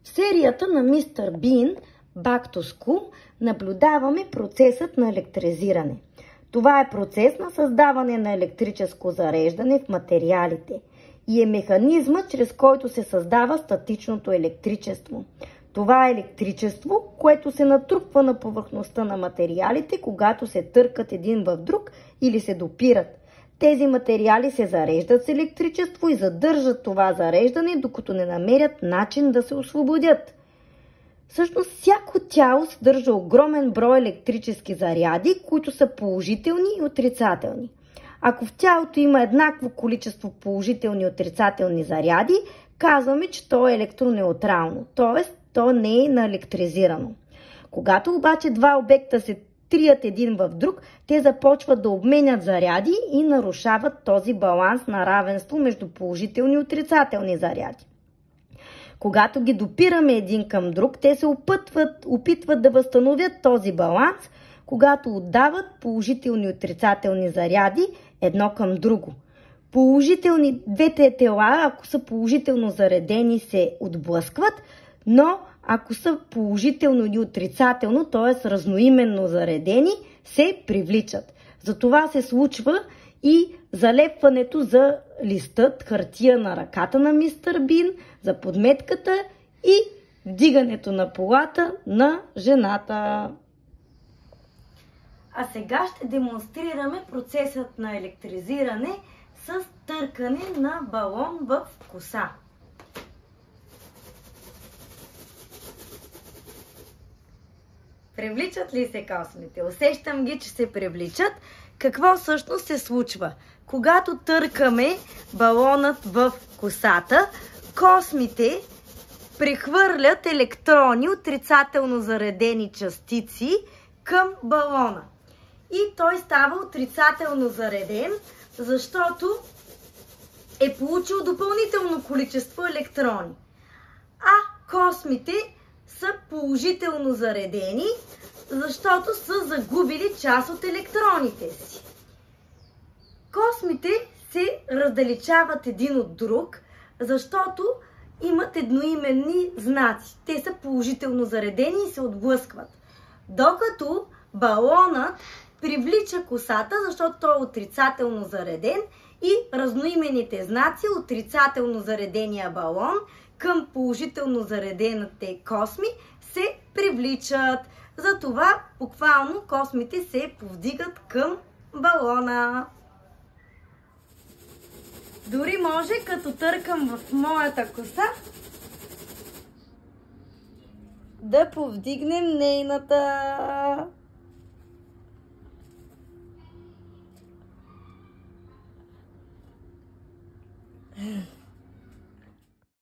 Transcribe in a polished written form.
В серията на Мистер Бин Back to School наблюдаваме процесът на електризиране. Това е процес на създаване на електрическо зареждане в материалите и е механизмът, чрез който се създава статичното електричество. Това е електричество, което се натрупва на повърхността на материалите, когато се търкат един в друг или се допират. Тези материали се зареждат с електричество и задържат това зареждане, докато не намерят начин да се освободят. Всъщност всяко тяло съдържа огромен брой електрически заряди, които са положителни и отрицателни. Ако в тялото има еднакво количество положителни и отрицателни заряди, казваме, че то е електронеутрално, т.е. то не е наелектризирано. Когато обаче два обекта се трият един в друг, те започват да обменят заряди и нарушават този баланс на равенство между положителни и отрицателни заряди. Когато ги допираме един към друг, те се опитват да възстановят този баланс, когато отдават положителни и отрицателни заряди едно към друго. Двете тела, ако са положително заредени, се отблъскват, но ако са положително или отрицателно, т.е. разноименно заредени, се привличат. Затова се случва и залепването за листът, хартия на ръката на Мистер Бин, за подметката и вдигането на полата на жената. А сега ще демонстрираме процесът на електризиране с търкане на балон в коса. Привличат ли се космите? Усещам ги, че се привличат. Какво всъщност се случва? Когато търкаме балонът в косата, космите прехвърлят електрони, отрицателно заредени частици към балона. И той става отрицателно зареден, защото е получил допълнително количество електрони. А космите са положително заредени, защото са загубили част от електроните си. Космите се раздалечават един от друг, защото имат едноименни знаци. Те са положително заредени и се отблъскват. Докато балонът привлича косата, защото той е отрицателно зареден и разноименните знаци, отрицателно заредения балон към положително заредените косми се привличат. Затова буквално космите се повдигат към балона. Дори може, като търкам в моята коса, да повдигнем нейната.